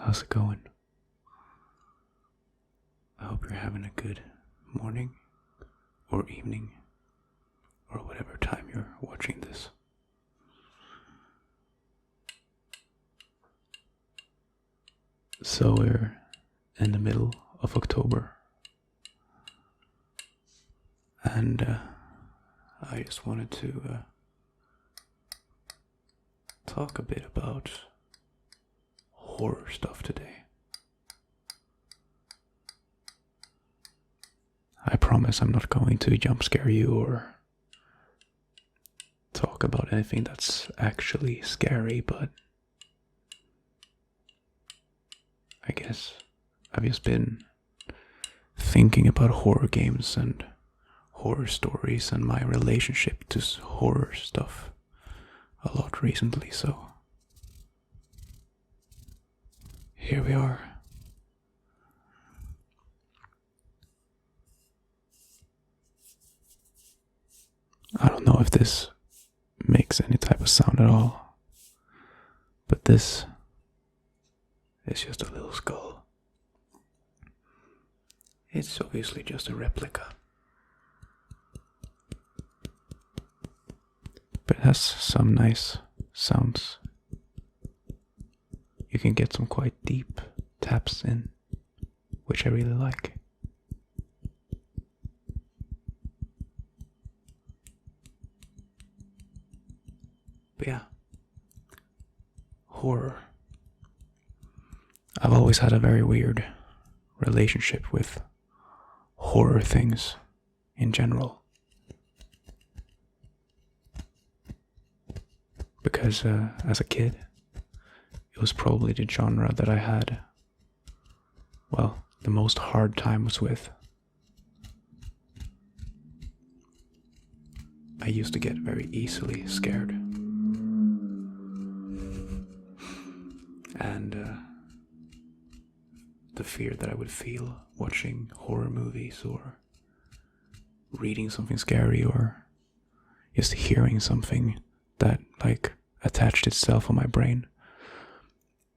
How's it going? I hope you're having a good morning or evening or whatever time you're watching this. So we're in the middle of October, and I just wanted to talk a bit about horror stuff today. I promise I'm not going to jump scare you or talk about anything that's actually scary, but I guess I've just been thinking about horror games and horror stories and my relationship to horror stuff a lot recently, so here we are. I don't know if this makes any type of sound at all, but this is just a little skull. It's obviously just a replica, but it has some nice sounds. You can get some quite deep taps in, which I really like. But yeah, horror. I've always had a very weird relationship with horror things in general. Because as a kid, it was probably the genre that I had, well, the most hard times with. I used to get very easily scared. And the fear that I would feel watching horror movies or reading something scary or just hearing something that attached itself on my brain,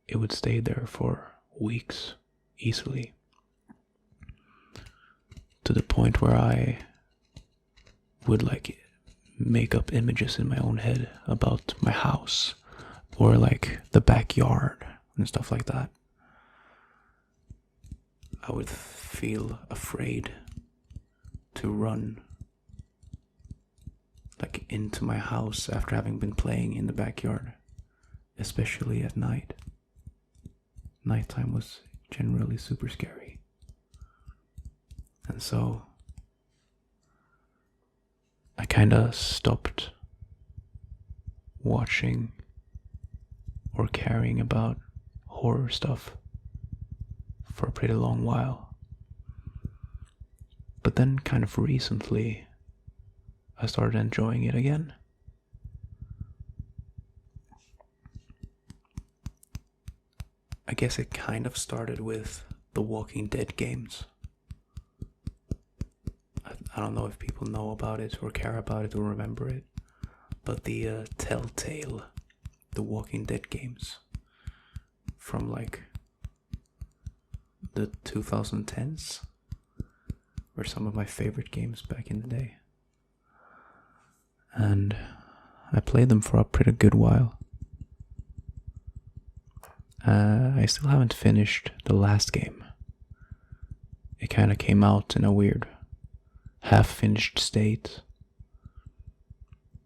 it would stay there for weeks easily, to the point where I would make up images in my own head about my house or the backyard and stuff like that. I would feel afraid to run into my house after having been playing in the backyard, especially at night. Nighttime was generally super scary. And so I kinda stopped watching or caring about horror stuff for a pretty long while. But then kind of recently I started enjoying it again. I guess it kind of started with the Walking Dead games. I don't know if people know about it or care about it or remember it, but the Telltale, the Walking Dead games from the 2010s were some of my favorite games back in the day. And I played them for a pretty good while. I still haven't finished the last game. It kind of came out in a weird half-finished state.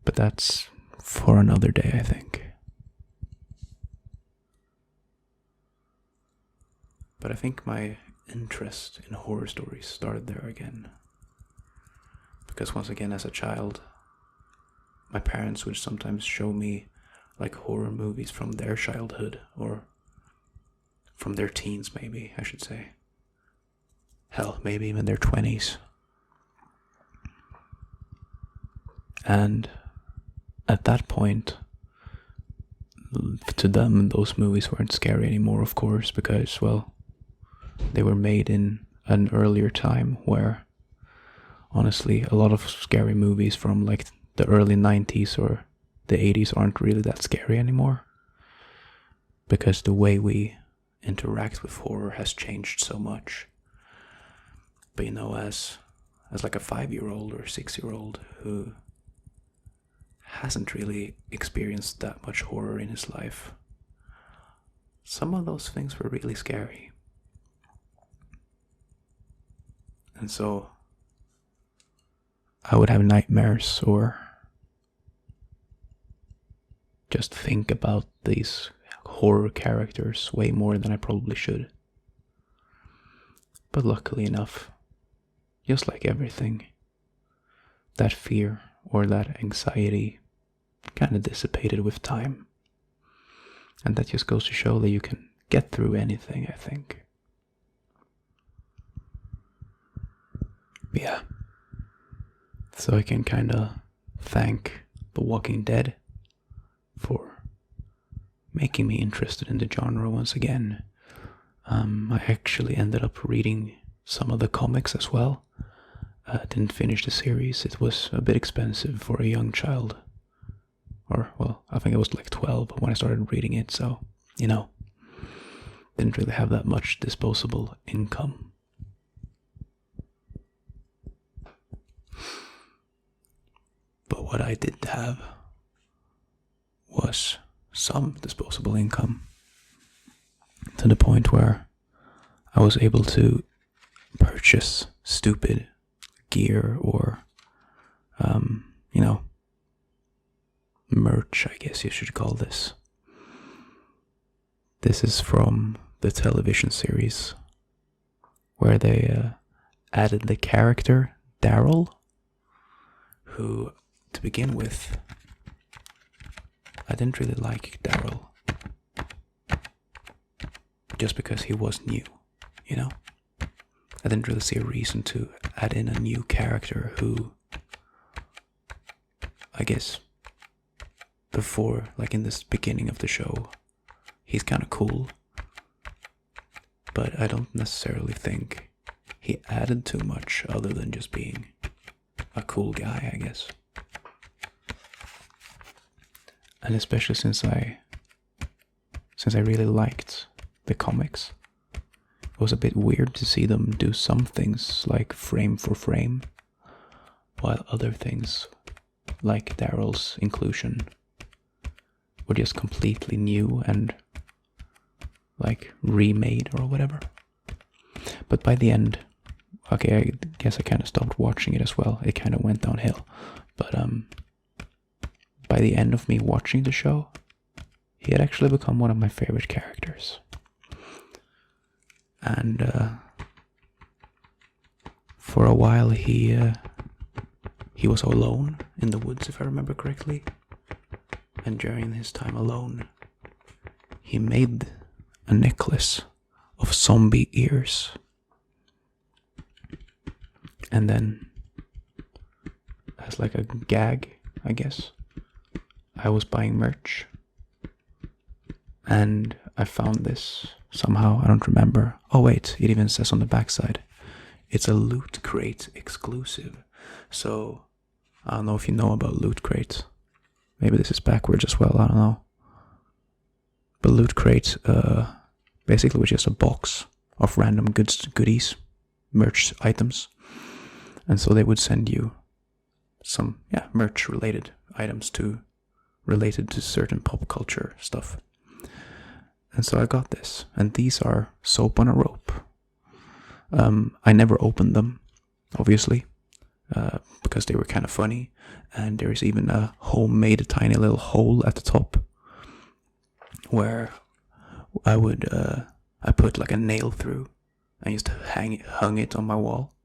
But that's for another day, I think. But I think my interest in horror stories started there again. Because once again, as a child, my parents would sometimes show me horror movies from their childhood, or from their teens maybe, I should say. Hell, maybe even their 20s. And at that point, to them, those movies weren't scary anymore, of course, because, well, they were made in an earlier time where, honestly, a lot of scary movies from the early 90s or the 80s aren't really that scary anymore. Because the way we interact with horror has changed so much. But as like a 5-year-old or 6-year-old who hasn't really experienced that much horror in his life, some of those things were really scary. And so I would have nightmares or just think about these horror characters way more than I probably should. But luckily enough, just like everything, that fear or that anxiety kind of dissipated with time. And that just goes to show that you can get through anything, I think. Yeah. So I can kind of thank The Walking Dead for making me interested in the genre once again. I actually ended up reading some of the comics as well. Didn't finish the series. It was a bit expensive for a young child. Or, well, I think I was like 12 when I started reading it, so, didn't really have that much disposable income. But what I did have was some disposable income, to the point where I was able to purchase stupid gear or, merch, I guess you should call this. This is from the television series where they added the character Daryl, who, to begin with, I didn't really like Daryl, just because he was new, I didn't really see a reason to add in a new character who, I guess, before, like in this beginning of the show, he's kind of cool, but I don't necessarily think he added too much other than just being a cool guy, I guess. And especially since I really liked the comics, it was a bit weird to see them do some things like frame for frame, while other things, like Daryl's inclusion, were just completely new and like remade or whatever. But by the end, okay, I guess I kind of stopped watching it as well. It kind of went downhill. But by the end of me watching the show, he had actually become one of my favorite characters. And for a while he was alone in the woods, if I remember correctly. And during his time alone, he made a necklace of zombie ears. And then, as like a gag, I guess, I was buying merch. And I found this somehow, I don't remember. Oh wait, it even says on the backside, it's a Loot Crate exclusive. So, I don't know if you know about Loot Crate. Maybe this is backwards as well, I don't know. But Loot Crate basically was just a box of random goodies, merch items. And so they would send you some, merch related items related to certain pop culture stuff. And so I got this, and these are soap on a rope. I never opened them, obviously, because they were kind of funny, and there is even a homemade tiny little hole at the top where I put like a nail through and just hung it on my wall.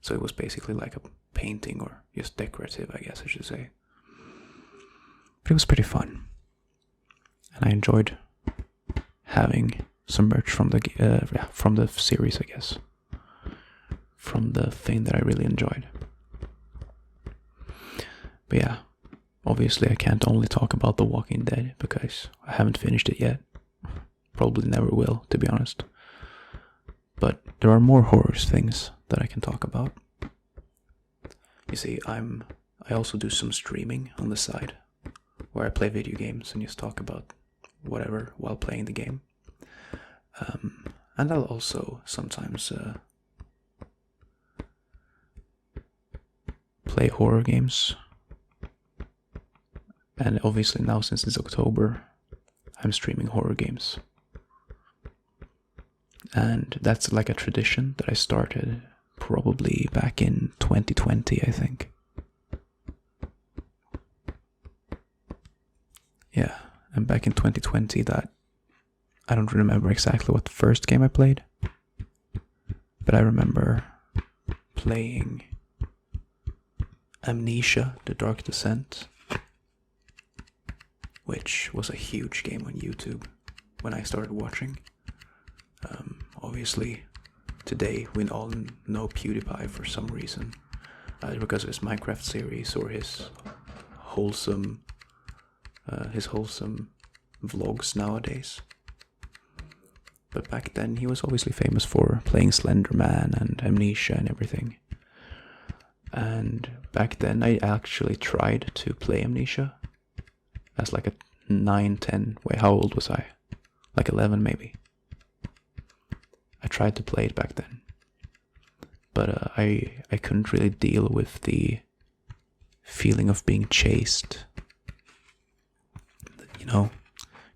So it was basically like a painting, or just decorative, I guess I should say. But it was pretty fun, and I enjoyed having some merch from the series, I guess, from the thing that I really enjoyed. But yeah, obviously I can't only talk about The Walking Dead because I haven't finished it yet. Probably never will, to be honest. But there are more horror things that I can talk about. You see, I also do some streaming on the side, where I play video games and just talk about whatever while playing the game. And I'll also sometimes play horror games. And obviously now, since it's October, I'm streaming horror games. And that's like a tradition that I started probably back in 2020, I think. Yeah, and back in 2020 that I don't remember exactly what the first game I played, but I remember playing Amnesia: The Dark Descent, which was a huge game on YouTube when I started watching. Obviously, today we all know PewDiePie for some reason, either because of his Minecraft series or his wholesome vlogs nowadays. But back then he was obviously famous for playing Slender Man and Amnesia and everything. And back then I actually tried to play Amnesia as like a 9, 10, wait, how old was I? Like 11 maybe. I tried to play it back then. But I couldn't really deal with the feeling of being chased. You know,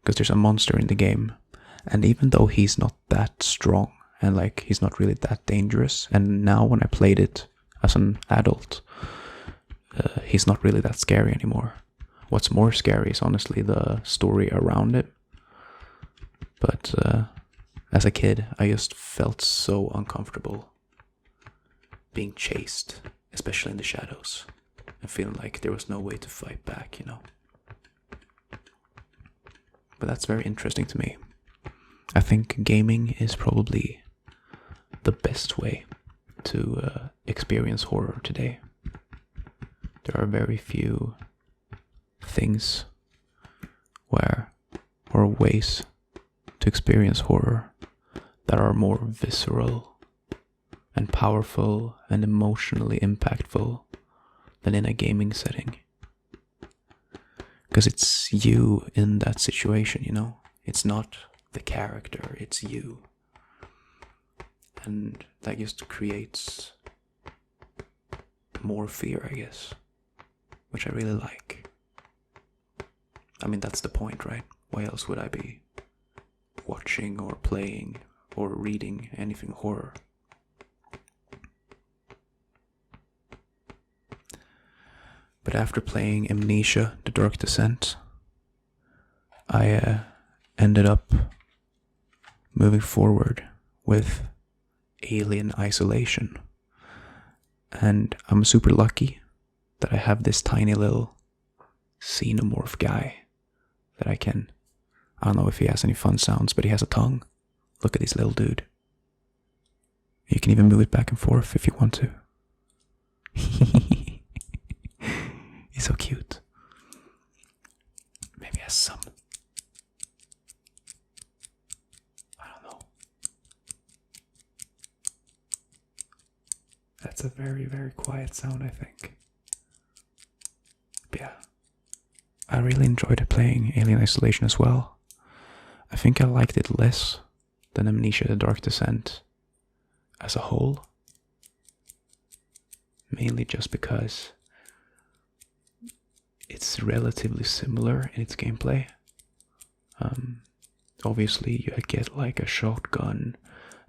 because there's a monster in the game. And even though he's not that strong and like he's not really that dangerous, and now when I played it as an adult, he's not really that scary anymore. What's more scary is honestly the story around it. But as a kid, I just felt so uncomfortable being chased, especially in the shadows, and feeling like there was no way to fight back, you know. But that's very interesting to me. I think gaming is probably the best way to experience horror today. There are very few things or ways to experience horror that are more visceral and powerful and emotionally impactful than in a gaming setting. Because it's you in that situation, you know? It's not the character, it's you. And that just creates more fear, I guess, which I really like. I mean, that's the point, right? Why else would I be watching or playing or reading anything horror? But after playing Amnesia: The Dark Descent, I ended up moving forward with Alien Isolation. And I'm super lucky that I have this tiny little xenomorph guy that I don't know if he has any fun sounds, but he has a tongue. Look at this little dude. You can even move it back and forth if you want to. He's so cute. Maybe he has some, I don't know. That's a very, very quiet sound, I think. But yeah, I really enjoyed playing Alien Isolation as well. I think I liked it less than Amnesia: The Dark Descent as a whole. Mainly just because it's relatively similar in its gameplay. Obviously you get like a shotgun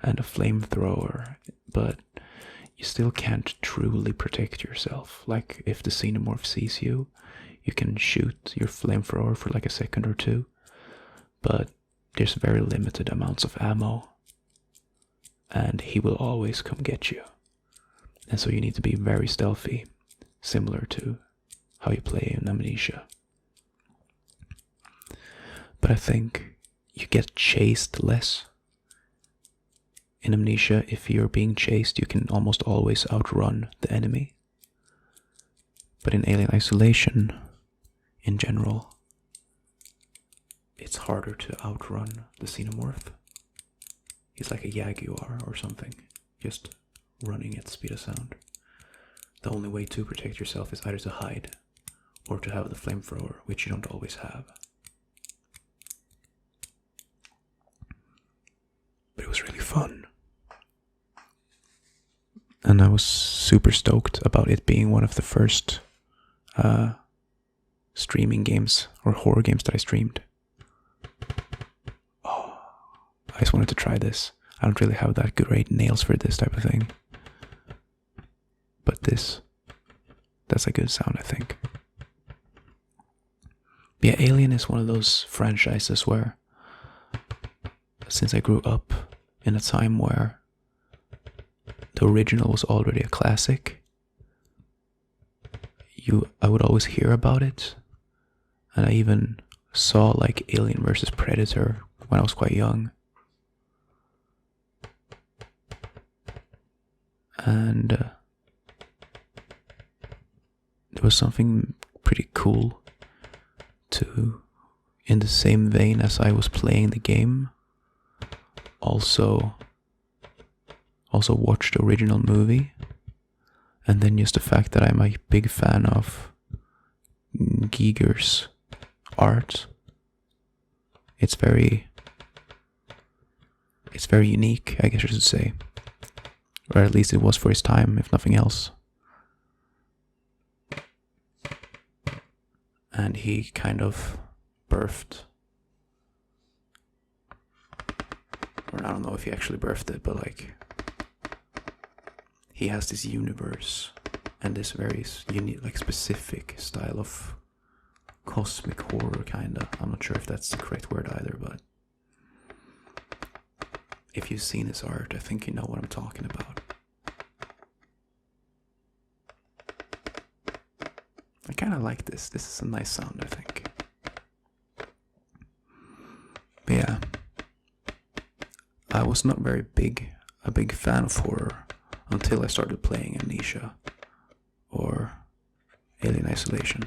and a flamethrower, but you still can't truly protect yourself. Like if the xenomorph sees you, you can shoot your flamethrower for like a second or two, but there's very limited amounts of ammo, and he will always come get you. And so you need to be very stealthy, similar to how you play in Amnesia. But I think you get chased less. In Amnesia, if you're being chased, you can almost always outrun the enemy. But in Alien Isolation, in general, it's harder to outrun the xenomorph. He's like a jaguar or something, just running at the speed of sound. The only way to protect yourself is either to hide or to have the flamethrower, which you don't always have. was really fun. And I was super stoked about it being one of the first streaming games or horror games that I streamed. Oh, I just wanted to try this. I don't really have that great nails for this type of thing. But that's a good sound, I think. Yeah, Alien is one of those franchises where, since I grew up in a time where the original was already a classic, I would always hear about it. And I even saw like Alien vs. Predator when I was quite young. And there was something pretty cool to, in the same vein as I was playing the game, also watch the original movie. And then just the fact that I'm a big fan of Giger's art. It's very unique, I guess I should say. Or at least it was for his time, if nothing else. And he kind of birthed, or I don't know if he actually birthed it, but like, he has this universe and this very unique, like specific style of cosmic horror, kinda. I'm not sure if that's the correct word either, but if you've seen his art, I think you know what I'm talking about. I kind of like this. This is a nice sound, I think. But yeah, I was not a big fan of horror until I started playing Amnesia or Alien Isolation.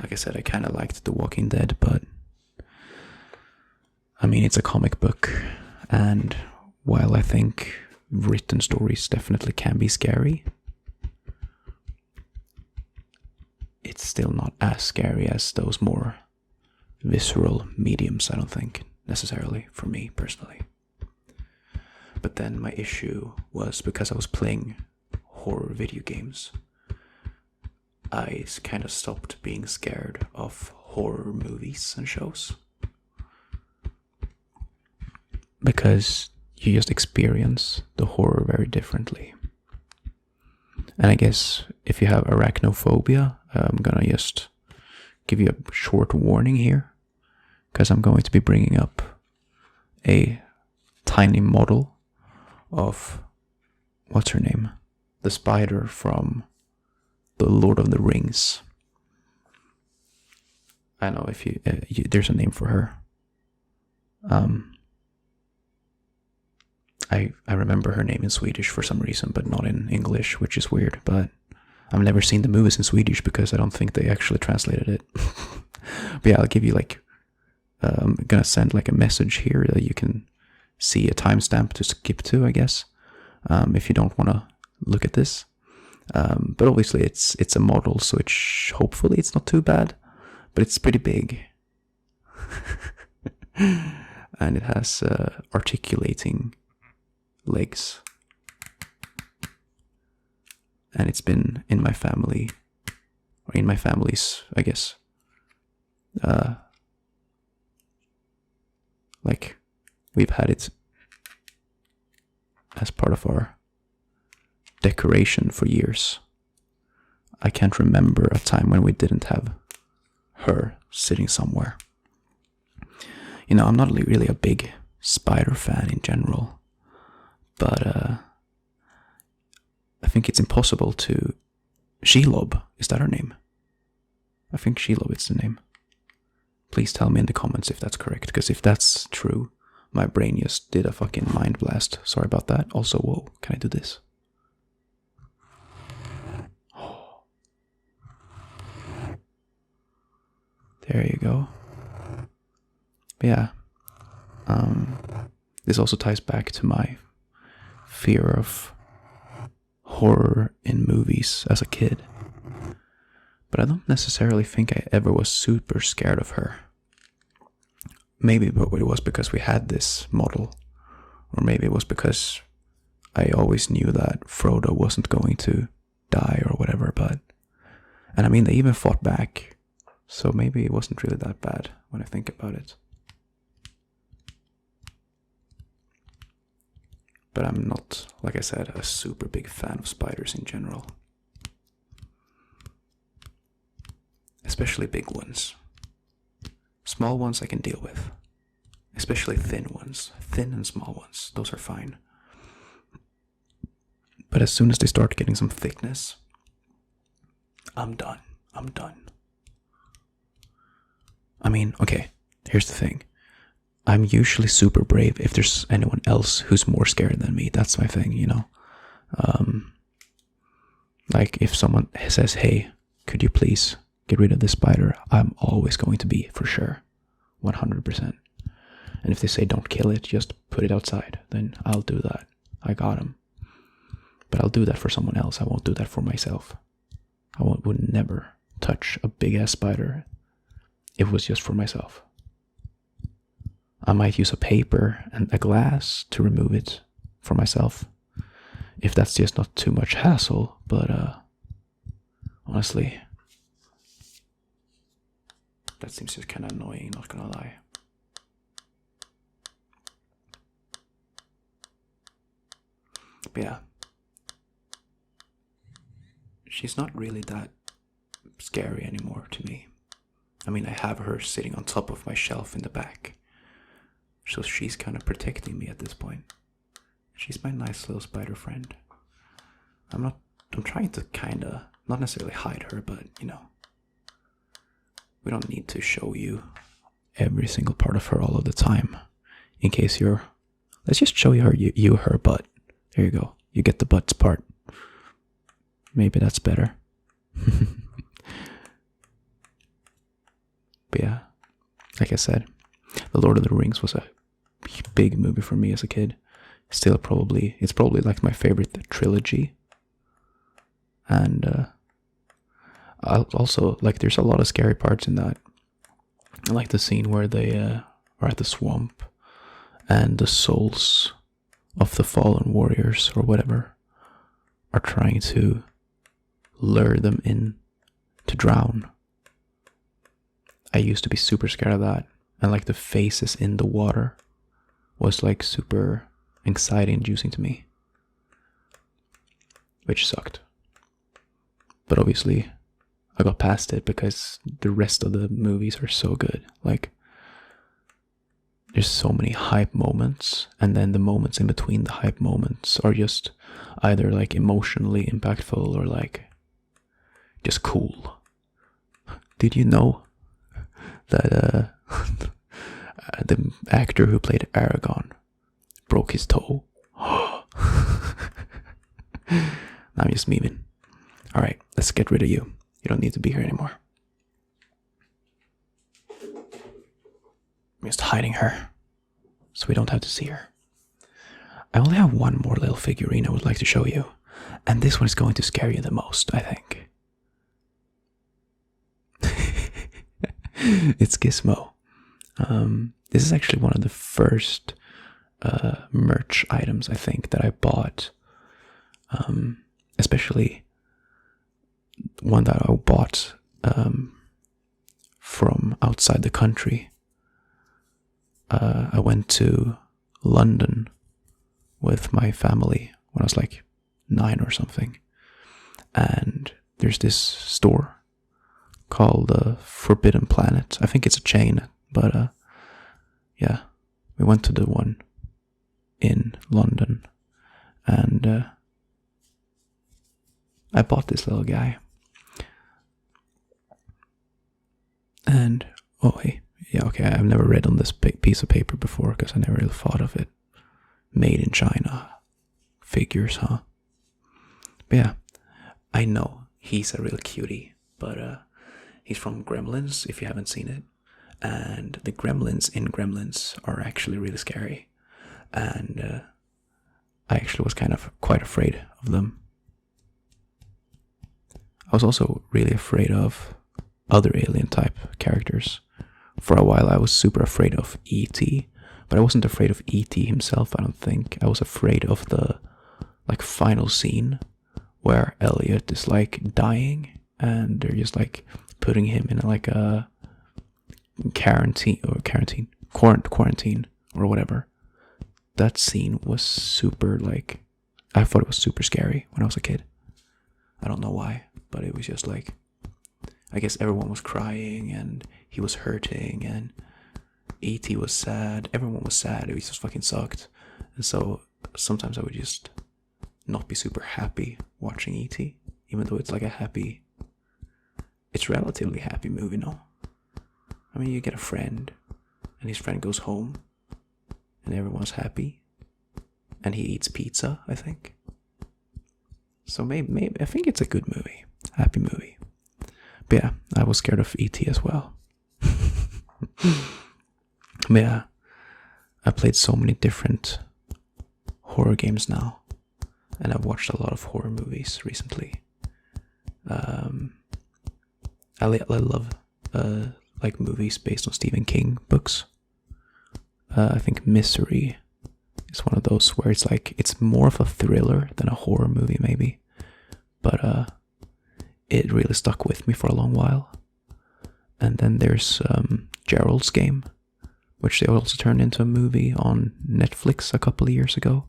Like I said, I kind of liked The Walking Dead, but I mean, it's a comic book, and while I think written stories definitely can be scary, it's still not as scary as those more visceral mediums, I don't think, necessarily, for me personally. But then my issue was, because I was playing horror video games, I kind of stopped being scared of horror movies and shows. Because you just experience the horror very differently. And I guess if you have arachnophobia, I'm gonna just give you a short warning here, because I'm going to be bringing up a tiny model of, what's her name? The spider from The Lord of the Rings. I know if there's a name for her. I remember her name in Swedish for some reason, but not in English, which is weird. But I've never seen the movies in Swedish because I don't think they actually translated it. But yeah, I'll give you like, I'm gonna send like a message here that you can see a timestamp to skip to, I guess, if you don't want to look at this. But obviously it's a model, so hopefully it's not too bad, but it's pretty big. And it has articulating legs. And it's been in my family, or in my family's, I guess, like, we've had it as part of our decoration for years. I can't remember a time when we didn't have her sitting somewhere. You know, I'm not really a big spider fan in general, but I think it's impossible to... Shelob, is that her name? I think Shelob is the name. Please tell me in the comments if that's correct, because if that's true, my brain just did a fucking mind blast. Sorry about that. Also, whoa, can I do this? Oh. There you go. But yeah. This also ties back to my fear of horror in movies as a kid. But I don't necessarily think I ever was super scared of her. maybe it was because we had this model, or maybe it was because I always knew that Frodo wasn't going to die or whatever, and I mean, they even fought back, so maybe it wasn't really that bad when I think about it. But I'm not, like I said, a super big fan of spiders in general. Especially big ones. Small ones I can deal with. Especially thin ones. Thin and small ones, those are fine. But as soon as they start getting some thickness, I'm done. I mean, okay, here's the thing. I'm usually super brave if there's anyone else who's more scared than me. That's my thing, you know? Like, if someone says, hey, could you please get rid of this spider? I'm always going to be, for sure. 100%. And if they say don't kill it, just put it outside, then I'll do that. I got him. But I'll do that for someone else. I won't do that for myself. I would never touch a big-ass spider if it was just for myself. I might use a paper and a glass to remove it for myself, if that's just not too much hassle, but honestly, that seems just kind of annoying, not gonna lie. But yeah, she's not really that scary anymore to me. I mean, I have her sitting on top of my shelf in the back, so she's kind of protecting me at this point. She's my nice little spider friend. I'm trying to kind of, not necessarily hide her, but, you know, we don't need to show you every single part of her all of the time. In case let's just show you her butt. There you go. You get the butts part. Maybe that's better. But yeah, like I said, The Lord of the Rings was a big movie for me as a kid. Still it's probably like my favorite trilogy. And I also, like, there's a lot of scary parts in that. I like the scene where they are at the swamp and the souls of the fallen warriors or whatever are trying to lure them in to drown. I used to be super scared of that, and like the faces in the water was like super anxiety inducing to me, which sucked. But obviously I got past it because the rest of the movies are so good. Like, there's so many hype moments, and then the moments in between the hype moments are just either like emotionally impactful or like just cool. Did you know that the actor who played Aragorn broke his toe? I'm just memeing. Alright, let's get rid of you. You don't need to be here anymore. I'm just hiding her, so we don't have to see her. I only have one more little figurine I would like to show you, and this one is going to scare you the most, I think. It's Gizmo. This is actually one of the first merch items, I think, that I bought. Especially one that I bought from outside the country. I went to London with my family when I was like 9 or something, and there's this store called Forbidden Planet. I think it's a chain, but yeah, we went to the one in London, and I bought this little guy. And, oh hey, yeah, okay, I've never read on this piece of paper before because I never really thought of it. Made in China. Figures, huh? But yeah, I know he's a real cutie, but he's from Gremlins, if you haven't seen it. And the gremlins in Gremlins are actually really scary. And I actually was kind of quite afraid of them. I was also really afraid of other alien type characters, for a while I was super afraid of E.T., but I wasn't afraid of E.T. himself, I don't think. I was afraid of the like final scene where Elliot is like dying and they're just like putting him in like a quarantine or whatever. That scene was super like, I thought it was super scary when I was a kid. I don't know why, but it was just like, I guess everyone was crying and he was hurting and E.T. was sad. Everyone was sad. It just fucking sucked. And so sometimes I would just not be super happy watching E.T., even though it's like it's relatively happy movie, no? I mean, you get a friend and his friend goes home and everyone's happy and he eats pizza, I think. So maybe I think it's a good movie, happy movie. But yeah, I was scared of E.T. as well. But yeah, I played so many different horror games now, and I've watched a lot of horror movies recently. I love like movies based on Stephen King books. I think Misery is one of those where it's like it's more of a thriller than a horror movie maybe, but it really stuck with me for a long while. And then there's Gerald's Game, which they also turned into a movie on Netflix a couple of years ago.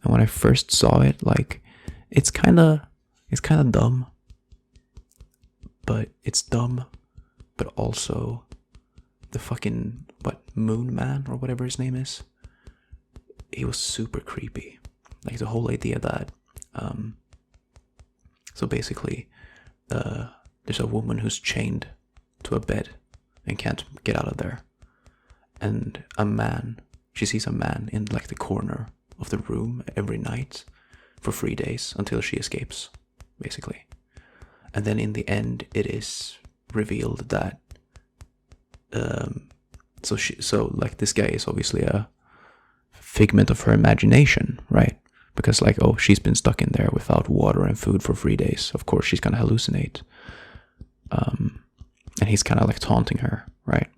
And when I first saw it, like, it's kind of dumb, but it's dumb, but also the fucking Moon Man or whatever his name is. He was super creepy. Like the whole idea that so basically there's a woman who's chained to a bed and can't get out of there, and she sees a man in like the corner of the room every night for 3 days until she escapes, basically. And then in the end it is revealed that so like this guy is obviously a figment of her imagination, right? Because like, oh, she's been stuck in there without water and food for 3 days. Of course she's gonna hallucinate. And he's kind of like taunting her, right?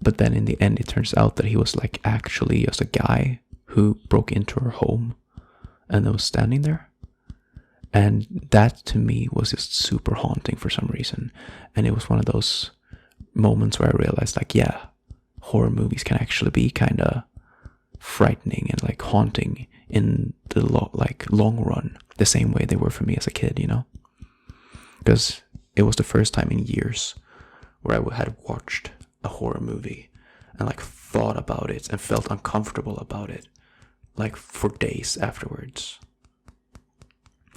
But then in the end it turns out that he was like actually just a guy who broke into her home and was standing there. And that to me was just super haunting for some reason. And it was one of those moments where I realized like, yeah, horror movies can actually be kind of frightening and like haunting in the long run, the same way they were for me as a kid, you know? Because it was the first time in years where I had watched a horror movie and like thought about it and felt uncomfortable about it like for days afterwards.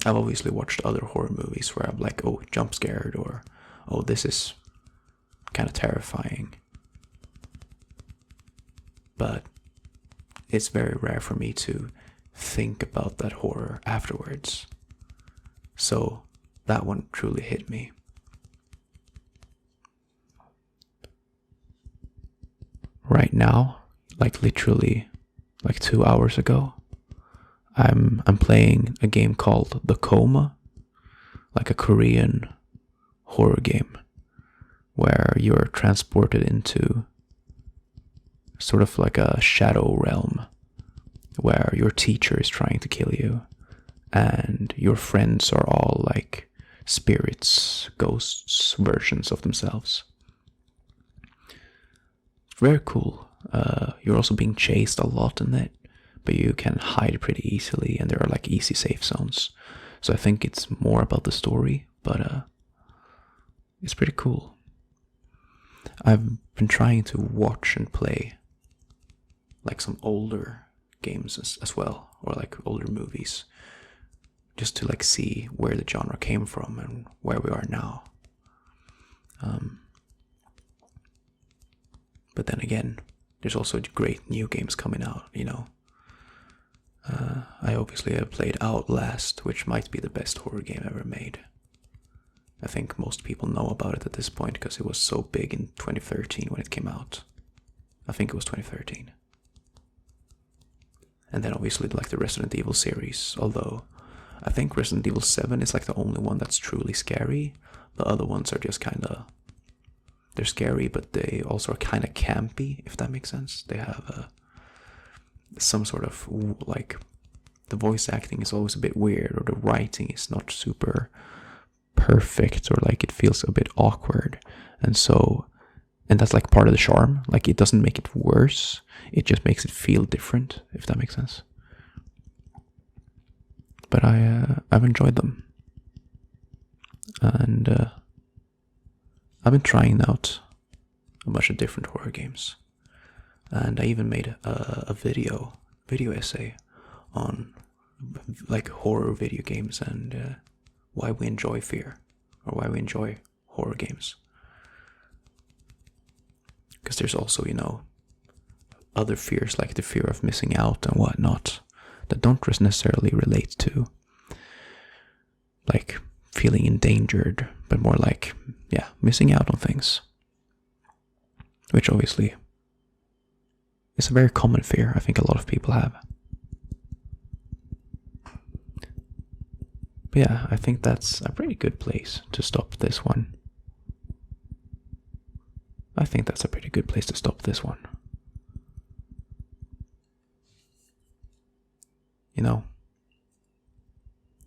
I've obviously watched other horror movies where I'm like, oh, jump scared, or oh, this is kind of terrifying. But it's very rare for me to think about that horror afterwards. So that one truly hit me. Right now, like literally like 2 hours ago, I'm playing a game called The Coma, like a Korean horror game where you're transported into sort of like a shadow realm where your teacher is trying to kill you and your friends are all like spirits, ghosts, versions of themselves. It's very cool. You're also being chased a lot in it, but you can hide pretty easily and there are like easy safe zones. So I think it's more about the story, but it's pretty cool. I've been trying to watch and play like some older games as well, or like older movies, just to like see where the genre came from and where we are now. But then again, there's also great new games coming out, you know. I obviously have played Outlast, which might be the best horror game ever made. I think most people know about it at this point because it was so big in 2013 when it came out. I think it was 2013. And then obviously like the Resident Evil series, although I think Resident Evil 7 is like the only one that's truly scary. The other ones are just kind of, they're scary, but they also are kind of campy, if that makes sense. They have some sort of, like, the voice acting is always a bit weird, or the writing is not super perfect, or like it feels a bit awkward. And that's like part of the charm. Like, it doesn't make it worse, it just makes it feel different, if that makes sense. But I've enjoyed them, and I've been trying out a bunch of different horror games, and I even made a video essay on like horror video games and why we enjoy fear, or why we enjoy horror games. Because there's also, other fears, like the fear of missing out and whatnot, that don't necessarily relate to like feeling endangered, but more like, missing out on things, which obviously is a very common fear I think a lot of people have. But yeah, I think that's a pretty good place to stop this one.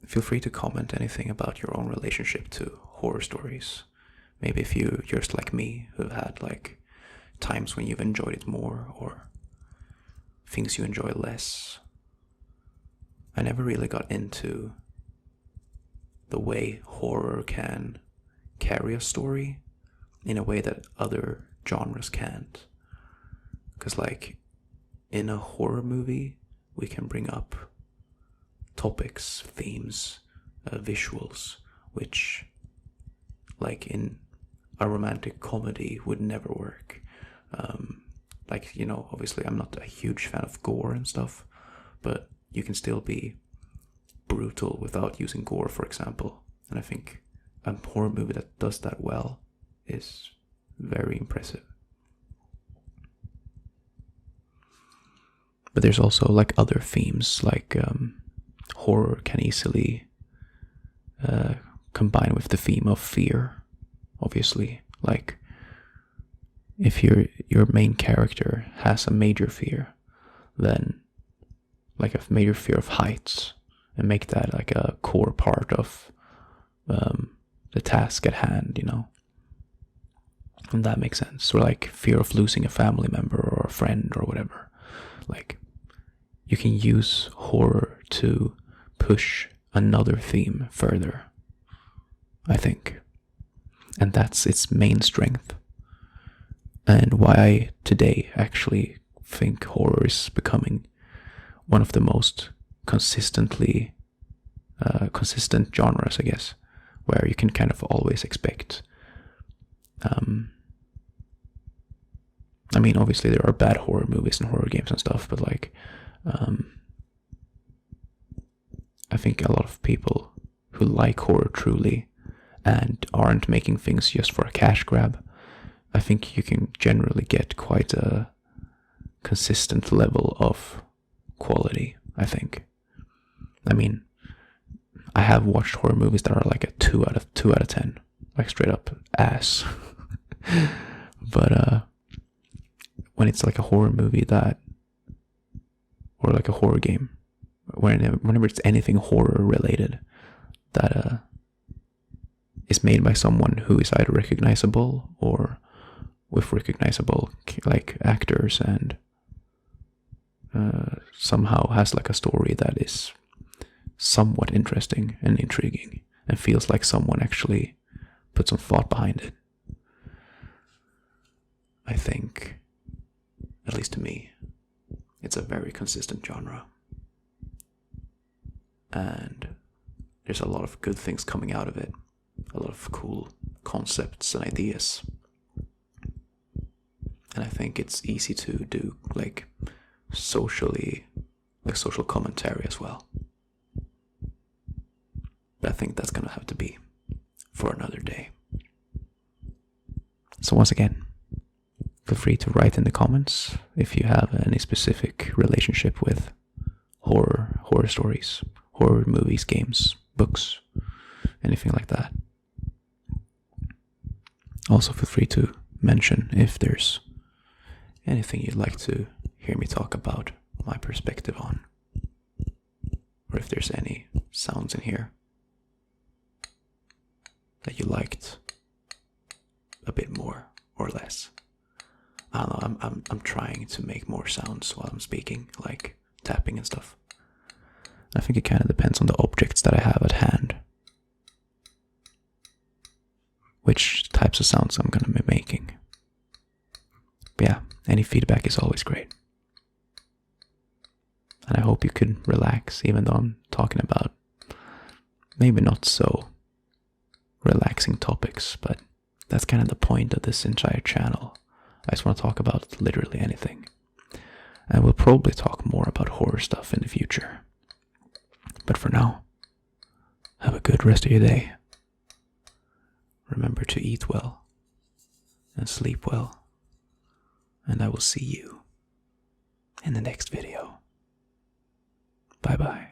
Feel free to comment anything about your own relationship to horror stories. Maybe if you're just like me, who've had like times when you've enjoyed it more, or things you enjoy less. I never really got into the way horror can carry a story in a way that other genres can't. Because like, in a horror movie, we can bring up topics, themes, visuals, which like in a romantic comedy would never work. Obviously I'm not a huge fan of gore and stuff, but you can still be brutal without using gore, for example. And I think a horror movie that does that well is very impressive. But there's also like other themes, like horror can easily combine with the theme of fear, obviously. Like, if your main character has a major fear, then like a major fear of heights, and make that like a core part of the task at hand, and that makes sense. Or like fear of losing a family member or a friend or whatever. Like, you can use horror to push another theme further, I think. And that's its main strength. And why I today actually think horror is becoming one of the most consistent genres, I guess, where you can kind of always expect. Obviously there are bad horror movies and horror games and stuff, but like, I think a lot of people who like horror truly and aren't making things just for a cash grab, I think you can generally get quite a consistent level of quality, I think. I have watched horror movies that are like a 2 out of 10, like straight up ass. But when it's like a horror movie or like a horror game, whenever it's anything horror related that is made by someone who is either recognizable or with recognizable like actors, and somehow has like a story that is somewhat interesting and intriguing and feels like someone actually put some thought behind it, I think, at least to me, it's a very consistent genre. And there's a lot of good things coming out of it. A lot of cool concepts and ideas. And I think it's easy to do like social commentary as well. But I think that's gonna have to be for another day. So once again, feel free to write in the comments if you have any specific relationship with horror stories, horror movies, games, books, anything like that. Also feel free to mention if there's anything you'd like to hear me talk about, my perspective on, or if there's any sounds in here that you liked a bit more or less. I don't know, I'm trying to make more sounds while I'm speaking, like tapping and stuff. I think it kind of depends on the objects that I have at hand, which types of sounds I'm going to be making. But yeah, any feedback is always great. And I hope you can relax, even though I'm talking about maybe not so relaxing topics, but that's kind of the point of this entire channel. I just want to talk about literally anything. And we'll probably talk more about horror stuff in the future. But for now, have a good rest of your day. Remember to eat well and sleep well. And I will see you in the next video. Bye bye.